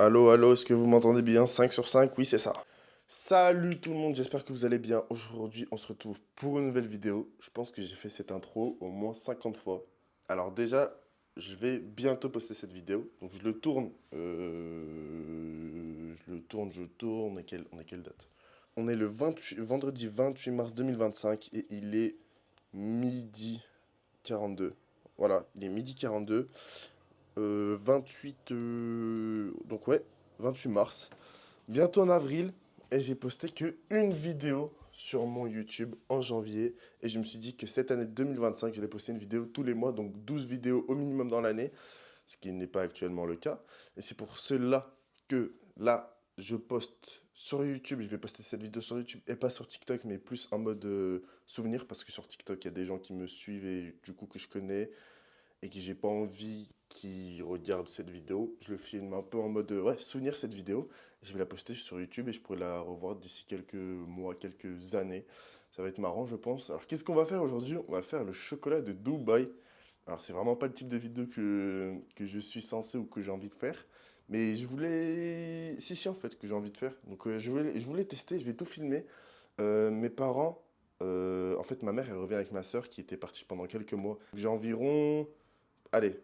Allô, allô, est-ce que vous m'entendez bien? 5 sur 5, oui, c'est ça. Salut tout le monde, j'espère que vous allez bien. Aujourd'hui, on se retrouve pour une nouvelle vidéo. Je pense que j'ai fait cette intro au moins 50 fois. Alors déjà, je vais bientôt poster cette vidéo. Donc je le tourne. Je tourne. On est quelle date? On est le vendredi 28 mars 2025 et il est midi 42. Voilà, il est midi 42. 28, donc ouais, 28 mars. Bientôt en avril. Et j'ai posté que une vidéo sur mon YouTube en janvier. Et je me suis dit que cette année 2025, j'allais poster une vidéo tous les mois. Donc 12 vidéos au minimum dans l'année. Ce qui n'est pas actuellement le cas. Et c'est pour cela que là, je poste sur YouTube. Je vais poster cette vidéo sur YouTube et pas sur TikTok, mais plus en mode souvenir. Parce que sur TikTok, il y a des gens qui me suivent et du coup que je connais et que j'ai pas envie qu'ils regardent cette vidéo, je le filme un peu en mode ouais, souvenir cette vidéo. Je vais la poster sur YouTube et je pourrai la revoir d'ici quelques mois, quelques années. Ça va être marrant, je pense. Alors, qu'est-ce qu'on va faire aujourd'hui? On va faire le chocolat de Dubaï. Alors, c'est vraiment pas le type de vidéo que je suis censé ou que j'ai envie de faire. Mais je voulais. Si, en fait, que j'ai envie de faire. Donc, je voulais tester, je vais tout filmer. Mes parents. En fait, ma mère, elle revient avec ma soeur qui était partie pendant quelques mois. J'ai environ allez,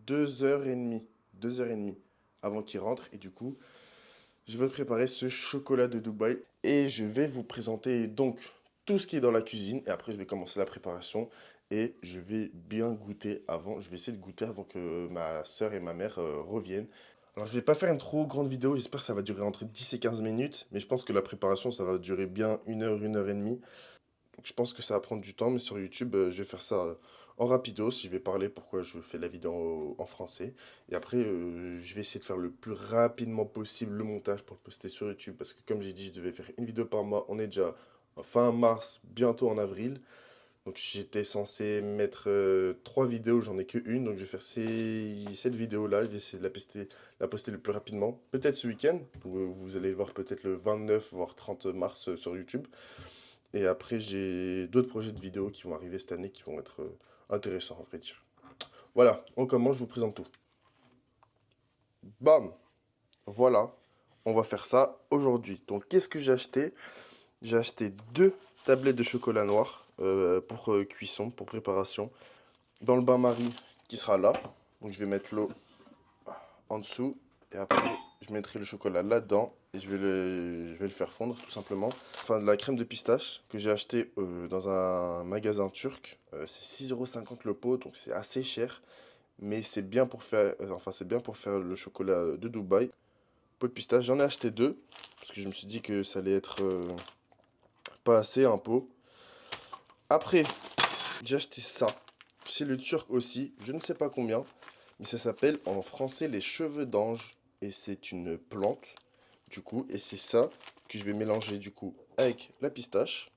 2 heures et demie, 2 heures et demie avant qu'il rentre. Et du coup, je vais préparer ce chocolat de Dubaï. Et je vais vous présenter donc tout ce qui est dans la cuisine. Et après, je vais commencer la préparation. Et je vais bien goûter avant. Je vais essayer de goûter avant que ma soeur et ma mère reviennent. Alors, je vais pas faire une trop grande vidéo. J'espère que ça va durer entre 10 et 15 minutes. Mais je pense que la préparation, ça va durer bien 1 heure, 1 heure et demie. Donc je pense que ça va prendre du temps, mais sur YouTube, je vais faire ça en rapidos. Je vais parler pourquoi je fais la vidéo en français. Et après, je vais essayer de faire le plus rapidement possible le montage pour le poster sur YouTube. Parce que comme j'ai dit, je devais faire une vidéo par mois. On est déjà fin mars, bientôt en avril. Donc j'étais censé mettre 3 vidéos, j'en ai que une. Donc je vais faire cette vidéo-là. Je vais essayer de la poster le plus rapidement. Peut-être ce week-end. Vous allez le voir peut-être le 29, voire 30 mars sur YouTube. Et après, j'ai d'autres projets de vidéos qui vont arriver cette année qui vont être intéressants, à vrai dire. Voilà, on commence, je vous présente tout. Bam! Voilà, on va faire ça aujourd'hui. Donc, qu'est-ce que j'ai acheté? J'ai acheté 2 tablettes de chocolat noir pour cuisson, pour préparation. Dans le bain-marie qui sera là. Donc, je vais mettre l'eau en dessous. Et après, je mettrai le chocolat là-dedans. Et je vais le faire fondre, tout simplement. Enfin, de la crème de pistache que j'ai acheté dans un magasin turc. C'est 6,50 € le pot, donc c'est assez cher. Mais c'est bien pour faire, c'est bien pour faire le chocolat de Dubaï. Pot de pistache, j'en ai acheté 2. Parce que je me suis dit que ça allait être pas assez, un pot. Après, j'ai acheté ça. Chez le turc aussi, je ne sais pas combien. Mais ça s'appelle en français les cheveux d'ange. Et c'est une plante, du coup. Et c'est ça que je vais mélanger, du coup, avec la pistache.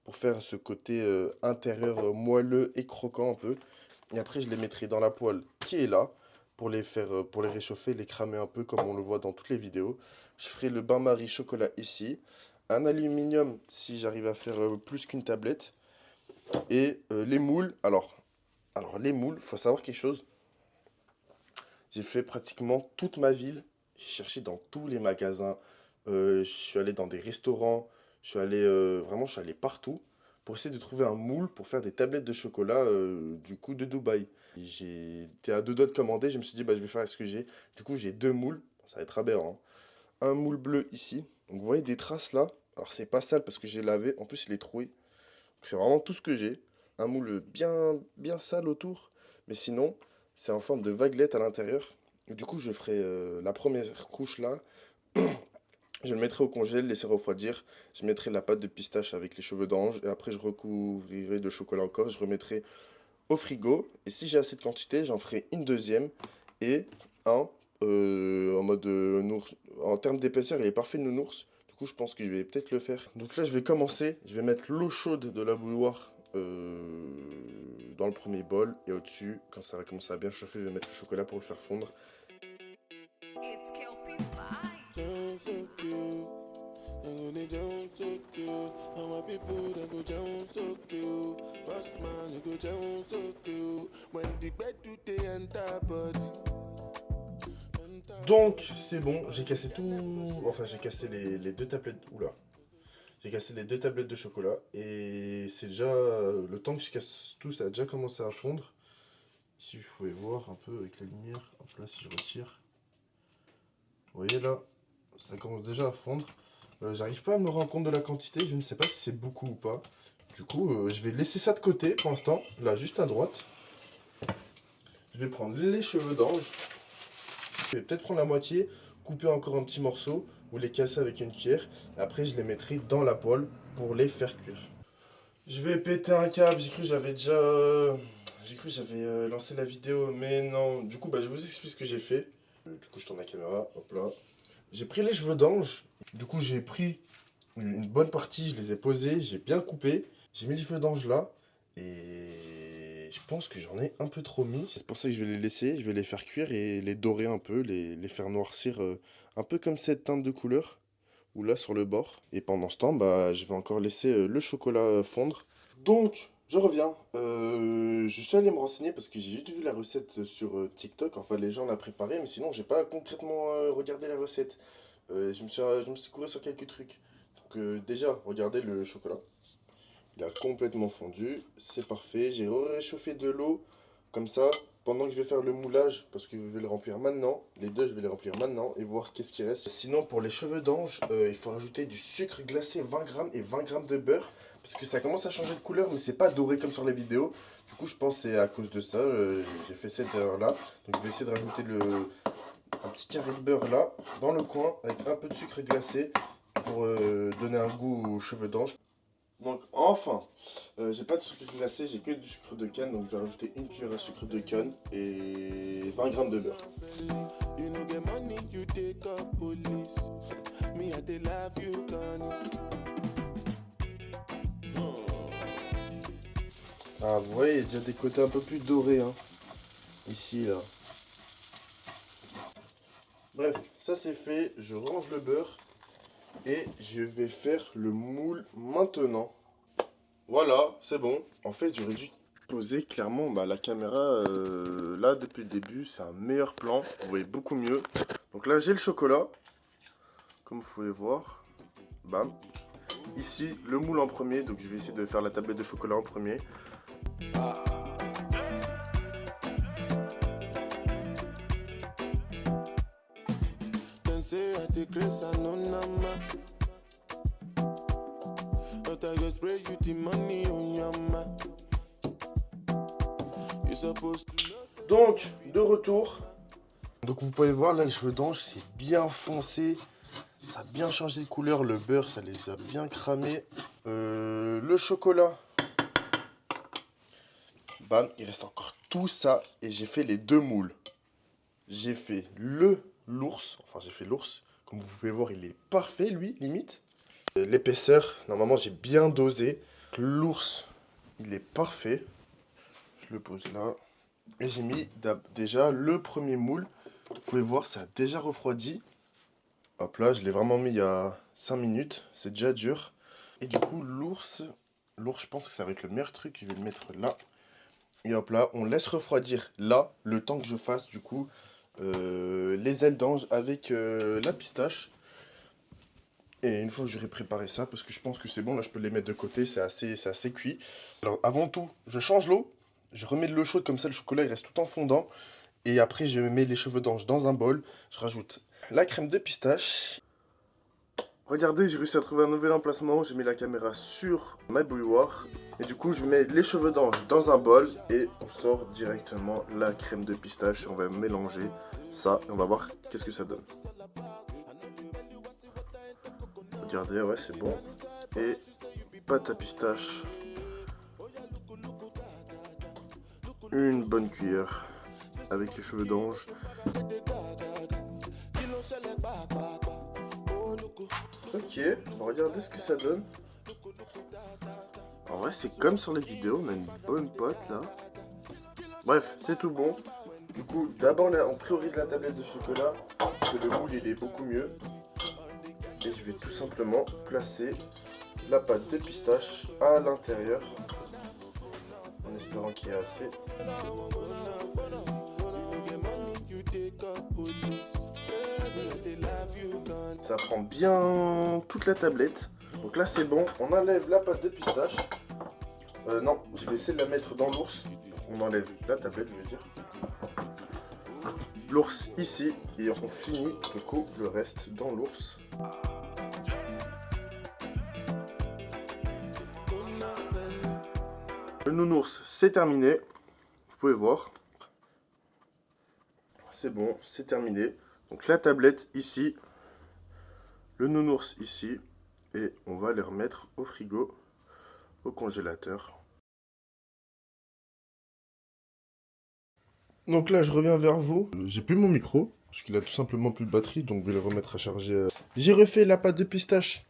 Pour faire ce côté intérieur moelleux et croquant un peu. Et après, je les mettrai dans la poêle qui est là. Pour les faire, pour les réchauffer, les cramer un peu comme on le voit dans toutes les vidéos. Je ferai le bain-marie chocolat ici. Un aluminium si j'arrive à faire plus qu'une tablette. Et les moules. Alors les moules, faut savoir quelque chose. J'ai fait pratiquement toute ma ville. J'ai cherché dans tous les magasins. Je suis allé dans des restaurants. Je suis allé partout pour essayer de trouver un moule pour faire des tablettes de chocolat du coup de Dubaï. J'étais à 2 doigts de commander. Je me suis dit, bah, je vais faire ce que j'ai. Du coup, j'ai 2 moules. Ça va être aberrant. Un moule bleu ici. Donc, vous voyez des traces là. Alors, c'est pas sale parce que j'ai lavé. En plus, il est troué. Donc, c'est vraiment tout ce que j'ai. Un moule bien, bien sale autour. Mais sinon, c'est en forme de vaguelette à l'intérieur. Du coup, je ferai la première couche là. Je le mettrai au congèle, le laisser refroidir. Je mettrai la pâte de pistache avec les cheveux d'ange. Et après, je recouvrirai de chocolat encore. Je remettrai au frigo. Et si j'ai assez de quantité, j'en ferai une deuxième. Et un en mode nounours. En termes d'épaisseur, il est parfait le nounours. Du coup, je pense que je vais peut-être le faire. Donc là, je vais commencer. Je vais mettre l'eau chaude de la bouilloire dans le premier bol. Et au-dessus, quand ça va commencer à bien chauffer, je vais mettre le chocolat pour le faire fondre. It's Kelpie Vibes. Down so cute, I'm gonna down so cute. And my people they go down so cute. Boss man, you go down so cute. When the bed do they enter body, enter Donc c'est bon, j'ai cassé tout, enfin j'ai cassé les deux tablettes, oula. J'ai cassé les deux tablettes de chocolat et c'est déjà, le temps que je casse tout, ça a déjà commencé à fondre. Ici vous pouvez voir un peu avec la lumière, hop là si je retire. Vous voyez là, ça commence déjà à fondre. J'arrive pas à me rendre compte de la quantité, je ne sais pas si c'est beaucoup ou pas. Du coup, je vais laisser ça de côté pour l'instant, là juste à droite. Je vais prendre les cheveux d'ange. Je vais peut-être prendre la moitié, couper encore un petit morceau ou les casser avec une cuillère. Après, je les mettrai dans la poêle pour les faire cuire. Je vais péter un câble, j'ai cru que j'avais déjà... J'ai cru que j'avais lancé la vidéo, mais non. Du coup, je vous explique ce que j'ai fait. Du coup, je tourne la caméra, hop là. J'ai pris les cheveux d'ange. Du coup, j'ai pris une bonne partie, je les ai posés, j'ai bien coupé. J'ai mis les cheveux d'ange là. Et je pense que j'en ai un peu trop mis. C'est pour ça que je vais les laisser, je vais les faire cuire et les dorer un peu, les faire noircir un peu comme cette teinte de couleur. Ou là sur le bord. Et pendant ce temps, je vais encore laisser le chocolat fondre. Donc, je reviens. Je suis allé me renseigner parce que j'ai juste vu la recette sur TikTok. Enfin, les gens l'ont préparée, mais sinon, j'ai pas concrètement regardé la recette. Je me suis couru sur quelques trucs. Donc, déjà, regardez le chocolat. Il a complètement fondu. C'est parfait. J'ai réchauffé de l'eau. Comme ça, pendant que je vais faire le moulage, parce que je vais le remplir maintenant, les deux je vais les remplir maintenant et voir qu'est-ce qui reste. Sinon pour les cheveux d'ange, il faut rajouter du sucre glacé 20 grammes et 20 grammes de beurre. Parce que ça commence à changer de couleur mais c'est pas doré comme sur les vidéos. Du coup je pense que c'est à cause de ça, j'ai fait cette erreur là. Donc je vais essayer de rajouter un petit carré de beurre là, dans le coin, avec un peu de sucre glacé pour donner un goût aux cheveux d'ange. Donc enfin, j'ai pas de sucre glacé, j'ai que du sucre de canne, donc je vais rajouter une cuillère à sucre de canne et 20 grammes de beurre. Ah vous voyez, il y a déjà des côtés un peu plus dorés, hein, ici là. Bref, ça c'est fait, je range le beurre. Et je vais faire le moule maintenant. Voilà, c'est bon. En fait, j'aurais dû poser clairement la caméra là depuis le début. C'est un meilleur plan. Vous voyez beaucoup mieux. Donc là, j'ai le chocolat. Comme vous pouvez voir. Bam. Ici, le moule en premier. Donc je vais essayer de faire la tablette de chocolat en premier. Donc, de retour. Donc vous pouvez voir là, les cheveux d'ange, c'est bien foncé. Ça a bien changé de couleur. Le beurre, ça les a bien cramés. Le chocolat. Bam, il reste encore tout ça. Et j'ai fait les deux moules. J'ai fait l'ours. Enfin, j'ai fait l'ours. Comme vous pouvez voir, il est parfait, lui, limite. L'épaisseur, normalement, j'ai bien dosé. L'ours, il est parfait. Je le pose là. Et j'ai mis déjà le premier moule. Vous pouvez voir, ça a déjà refroidi. Hop là, je l'ai vraiment mis il y a 5 minutes. C'est déjà dur. Et du coup, l'ours, je pense que ça va être le meilleur truc. Je vais le mettre là. Et hop là, on laisse refroidir là, le temps que je fasse du coup les ailes d'ange avec la pistache. Et une fois que j'aurai préparé ça, parce que je pense que c'est bon, là je peux les mettre de côté, c'est assez cuit. Alors avant tout, je change l'eau, je remets de l'eau chaude, comme ça le chocolat il reste tout en fondant. Et après je mets les cheveux d'ange dans un bol, je rajoute la crème de pistache. Regardez, j'ai réussi à trouver un nouvel emplacement, j'ai mis la caméra sur ma bouilloire. Et du coup je mets les cheveux d'ange dans un bol et on sort directement la crème de pistache. On va mélanger ça et on va voir qu'est-ce que ça donne. Regardez, ouais c'est bon. Et pâte à pistache. Une bonne cuillère avec les cheveux d'ange. Ok, on va regarder ce que ça donne. En vrai c'est comme sur les vidéos, on a une bonne pâte là. Bref, c'est tout bon. Du coup, d'abord on priorise la tablette de chocolat, parce que le moule il est beaucoup mieux. Et je vais tout simplement placer la pâte de pistache à l'intérieur, en espérant qu'il y ait assez. Ça prend bien toute la tablette. Donc là c'est bon, on enlève la pâte de pistache. Non, je vais essayer de la mettre dans l'ours. On enlève la tablette, je veux dire. L'ours ici, et on finit du coup le reste dans l'ours. Le nounours, c'est terminé. Vous pouvez voir. C'est bon, c'est terminé. Donc la tablette ici, le nounours ici, et on va les remettre au frigo, au congélateur. Donc là, je reviens vers vous. J'ai plus mon micro, parce qu'il a tout simplement plus de batterie, donc je vais le remettre à charger. J'ai refait la pâte de pistache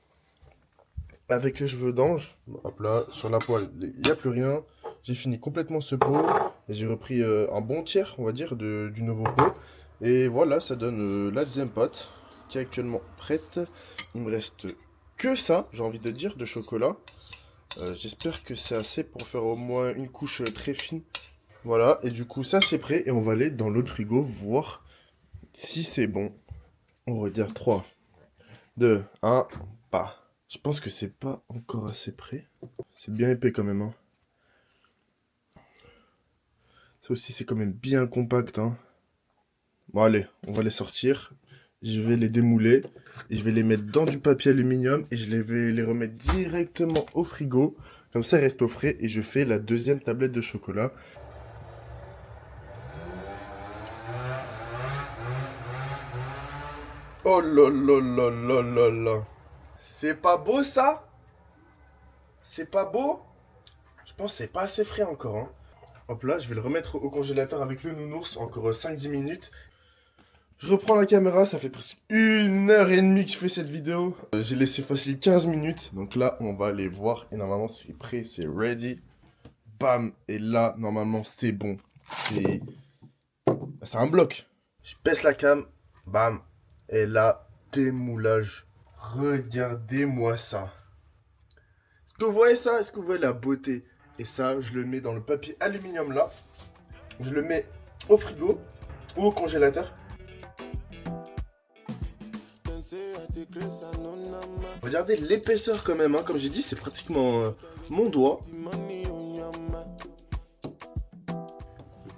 avec les cheveux d'ange. Hop là, sur la poêle, il n'y a plus rien. J'ai fini complètement ce pot, et j'ai repris un bon tiers, on va dire, du nouveau pot. Et voilà, ça donne la deuxième pâte, qui est actuellement prête. Il me reste que ça, j'ai envie de dire, de chocolat. J'espère que c'est assez pour faire au moins une couche très fine. Voilà, et du coup ça c'est prêt et on va aller dans l'autre frigo voir si c'est bon. On regarde 3, 2, 1, pas. Je pense que c'est pas encore assez prêt. C'est bien épais quand même. Hein. Ça aussi c'est quand même bien compact. Hein. Bon allez, on va les sortir. Je vais les démouler et je vais les mettre dans du papier aluminium et je vais les remettre directement au frigo. Comme ça ils restent au frais et je fais la deuxième tablette de chocolat. Oh là là là là là là. C'est pas beau ça? C'est pas beau? Je pense que c'est pas assez frais encore. Hein. Hop là, je vais le remettre au congélateur avec le nounours, encore 5-10 minutes. Je reprends la caméra, ça fait presque 1h30 que je fais cette vidéo. J'ai laissé facile 15 minutes. Donc là, on va aller voir. Et normalement, c'est prêt, c'est ready. Bam. Et là, normalement, c'est bon. C'est un bloc. Je baisse la cam. Bam. Et là, démoulage. Regardez-moi ça. Est-ce que vous voyez ça? Est-ce que vous voyez la beauté? Et ça, je le mets dans le papier aluminium là. Je le mets au frigo ou au congélateur. Regardez l'épaisseur quand même. Hein. Comme j'ai dit, c'est pratiquement mon doigt.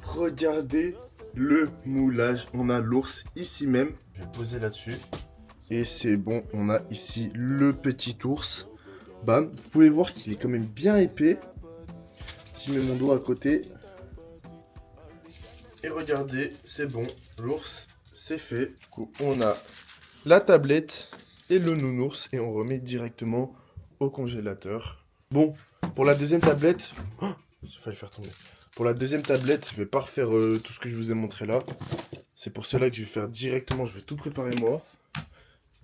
Regardez le moulage. On a l'ours ici même. Je vais poser là-dessus. Et c'est bon, on a ici le petit ours. Bam, vous pouvez voir qu'il est quand même bien épais. Si je mets mon doigt à côté. Et regardez, c'est bon, l'ours, c'est fait. Du coup, on a la tablette et le nounours. Et on remet directement au congélateur. Bon, pour la deuxième tablette... Oh, j'ai failli faire tomber. Pour la deuxième tablette, je vais pas refaire tout ce que je vous ai montré là. C'est pour cela que je vais faire directement, je vais tout préparer moi.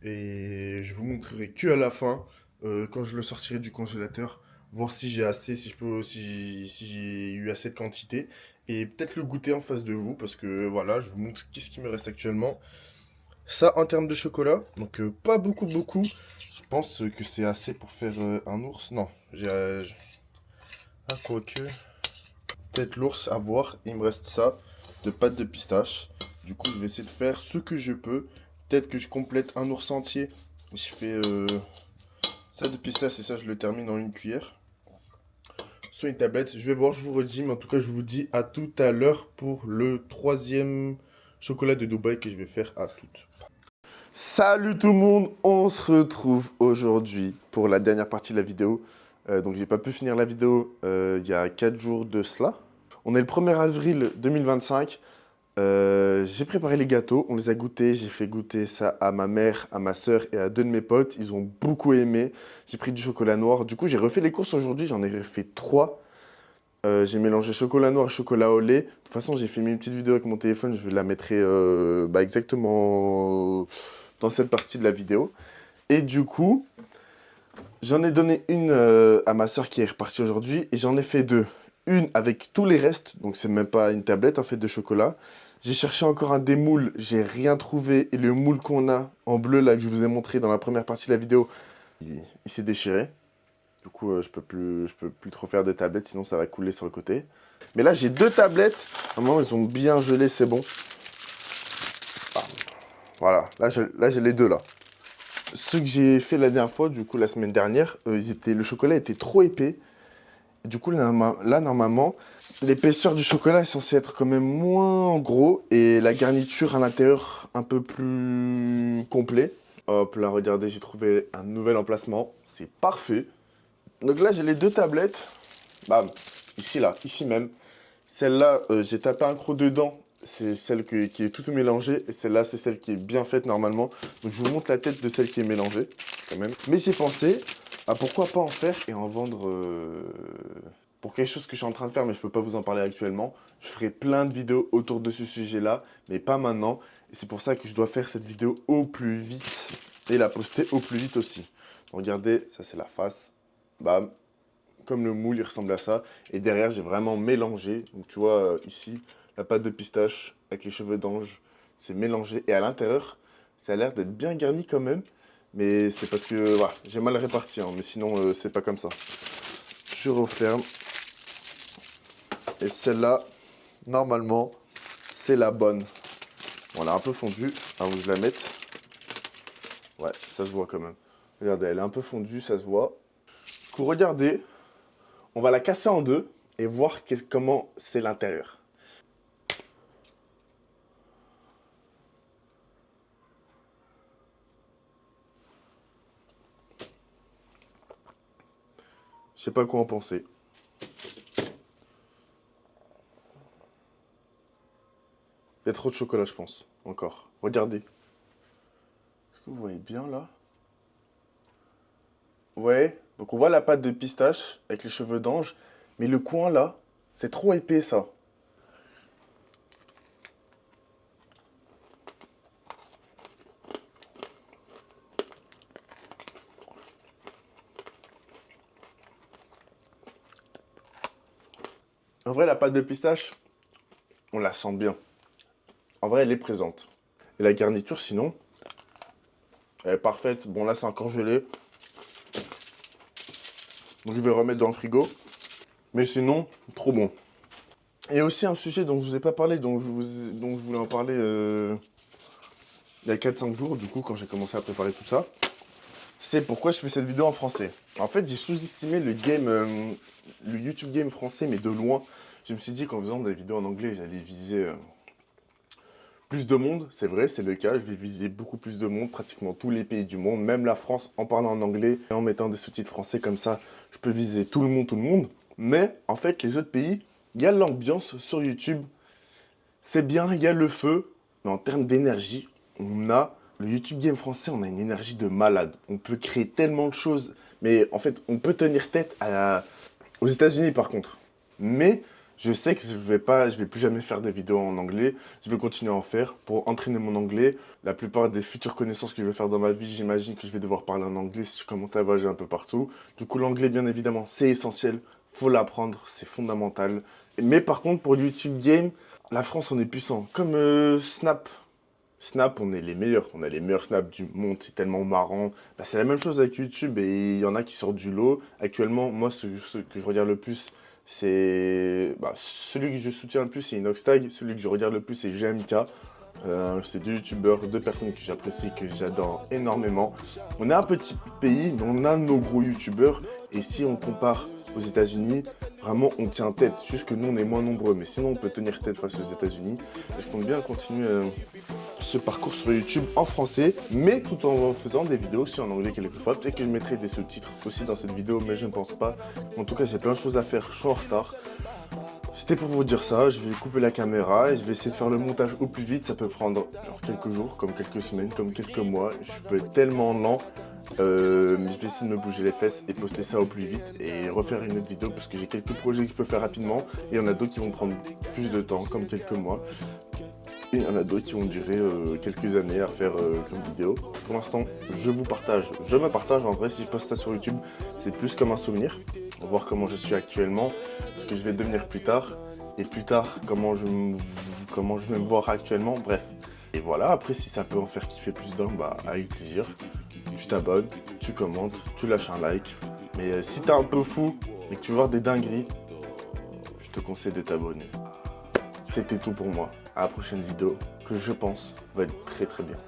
Et je vous montrerai que à la fin, quand je le sortirai du congélateur, voir si j'ai assez, si j'ai eu assez de quantité. Et peut-être le goûter en face de vous, parce que voilà, je vous montre qu'est-ce qui me reste actuellement. Ça en termes de chocolat, donc pas beaucoup. Je pense que c'est assez pour faire un ours. Non, ah, quoique... Peut-être l'ours à voir. Il me reste ça de pâte de pistache. Du coup, je vais essayer de faire ce que je peux. Peut-être que je complète un ours entier. Je fais ça de pistache et ça, je le termine en une cuillère. Soit une tablette. Je vais voir, je vous redis. Mais en tout cas, je vous dis à tout à l'heure pour le troisième chocolat de Dubaï que je vais faire à toutes. Salut tout le monde, on se retrouve aujourd'hui pour la dernière partie de la vidéo. Donc j'ai pas pu finir la vidéo il y a 4 jours de cela. On est le 1er avril 2025. J'ai préparé les gâteaux, on les a goûtés. J'ai fait goûter ça à ma mère, à ma soeur et à 2 de mes potes. Ils ont beaucoup aimé. J'ai pris du chocolat noir. Du coup j'ai refait les courses aujourd'hui, j'en ai refait 3. J'ai mélangé chocolat noir et chocolat au lait. De toute façon j'ai filmé une petite vidéo avec mon téléphone. Je vais la mettre exactement dans cette partie de la vidéo. Et du coup... J'en ai donné une à ma soeur qui est repartie aujourd'hui et j'en ai fait 2. Une avec tous les restes, donc c'est même pas une tablette en fait de chocolat. J'ai cherché encore un démoule, j'ai rien trouvé et le moule qu'on a en bleu là que je vous ai montré dans la première partie de la vidéo, il s'est déchiré. Du coup je peux plus trop faire de tablettes sinon ça va couler sur le côté. Mais là j'ai 2 tablettes, normalement ils ont bien gelé, c'est bon. Ah. Voilà, là j'ai les 2 là. ceux que j'ai fait la dernière fois, du coup la semaine dernière, le chocolat était trop épais. Du coup là, normalement, l'épaisseur du chocolat est censée être quand même moins gros et la garniture à l'intérieur un peu plus complet. Hop là, regardez, j'ai trouvé un nouvel emplacement. C'est parfait. Donc là, j'ai les deux tablettes. Bam, ici là, ici même. Celle-là, j'ai tapé un croc dedans. C'est celle qui est toute mélangée. Et celle-là, c'est celle qui est bien faite normalement. Donc je vous montre la tête de celle qui est mélangée, quand même. Mais j'ai pensé à pourquoi pas en faire et en vendre pour quelque chose que je suis en train de faire, mais je peux pas vous en parler actuellement. Je ferai plein de vidéos autour de ce sujet-là, mais pas maintenant. Et c'est pour ça que je dois faire cette vidéo au plus vite et la poster au plus vite aussi. Regardez, ça c'est la face. Bam. Comme le moule, il ressemble à ça. Et derrière, j'ai vraiment mélangé. Donc tu vois, ici, la pâte de pistache avec les cheveux d'ange, c'est mélangé. Et à l'intérieur, ça a l'air d'être bien garni quand même. Mais c'est parce que voilà, j'ai mal réparti. Hein, mais sinon, c'est pas comme ça. Je referme. Et celle-là, normalement, c'est la bonne. Bon, elle est un peu fondue. Avant que je la mette. Ouais, ça se voit quand même. Regardez, elle est un peu fondue, ça se voit. Du coup, regardez. On va la casser en deux et voir comment c'est l'intérieur. Je sais pas quoi en penser. Il y a trop de chocolat, je pense. Encore. Regardez. Est-ce que vous voyez bien là? Ouais. Donc on voit la pâte de pistache avec les cheveux d'ange. Mais le coin là, c'est trop épais ça. En vrai, la pâte de pistache, on la sent bien. En vrai, elle est présente. Et la garniture, sinon, elle est parfaite. Bon, là, c'est encore gelé. Donc, je vais le remettre dans le frigo. Mais sinon, trop bon. Et aussi un sujet dont je vous ai pas parlé, dont je voulais en parler il y a 4-5 jours, du coup, quand j'ai commencé à préparer tout ça. C'est pourquoi je fais cette vidéo en français. En fait, j'ai sous-estimé le YouTube game français, mais de loin. Je me suis dit qu'en faisant des vidéos en anglais, j'allais viser plus de monde. C'est vrai, c'est le cas. Je vais viser beaucoup plus de monde, pratiquement tous les pays du monde, même la France, en parlant en anglais et en mettant des sous-titres français comme ça. Je peux viser tout le monde, tout le monde. Mais en fait, les autres pays, il y a l'ambiance sur YouTube. C'est bien, il y a le feu. Mais en termes d'énergie, on a... Le YouTube game français, on a une énergie de malade. On peut créer tellement de choses. Mais en fait, on peut tenir tête aux États-Unis par contre. Mais je sais que je vais plus jamais faire des vidéos en anglais. Je vais continuer à en faire pour entraîner mon anglais. La plupart des futures connaissances que je vais faire dans ma vie, j'imagine que je vais devoir parler en anglais si je commence à voyager un peu partout. Du coup, l'anglais, bien évidemment, c'est essentiel. Faut l'apprendre, c'est fondamental. Mais par contre, pour le YouTube game, la France, on est puissant. Comme Snap. Snap, on est les meilleurs. On a les meilleurs snaps du monde. C'est tellement marrant. Bah, c'est la même chose avec YouTube et il y en a qui sortent du lot. Actuellement, moi, ce que je regarde le plus, c'est... celui que je soutiens le plus, c'est Inoxtag. Celui que je regarde le plus, c'est GMK. C'est deux youtubeurs, deux personnes que j'apprécie, que j'adore énormément. On est un petit pays, mais on a nos gros youtubeurs. Et si on compare aux États-Unis, vraiment on tient tête. Juste que nous on est moins nombreux, mais sinon on peut tenir tête face aux États-Unis. Je compte bien continuer ce parcours sur YouTube en français, mais tout en faisant des vidéos aussi en anglais quelquefois. Peut-être que je mettrai des sous-titres aussi dans cette vidéo, mais je ne pense pas. En tout cas, j'ai plein de choses à faire, je suis en retard. C'était pour vous dire ça, je vais couper la caméra et je vais essayer de faire le montage au plus vite. Ça peut prendre genre quelques jours, comme quelques semaines, comme quelques mois. Je peux être tellement lent. Mais je vais essayer de me bouger les fesses et poster ça au plus vite et refaire une autre vidéo parce que j'ai quelques projets que je peux faire rapidement et il y en a d'autres qui vont prendre plus de temps, comme quelques mois. Et il y en a d'autres qui vont durer quelques années à faire comme vidéo. Pour l'instant, je me partage en vrai. Si je poste ça sur YouTube, c'est plus comme un souvenir. On va voir comment je suis actuellement, ce que je vais devenir plus tard. Et plus tard, comment je vais me voir actuellement, bref. Et voilà, après si ça peut en faire kiffer plus d'un, bah avec plaisir. Tu t'abonnes, tu commentes, tu lâches un like. Mais si t'es un peu fou et que tu veux voir des dingueries, je te conseille de t'abonner. C'était tout pour moi. À la prochaine vidéo que je pense va être très très bien.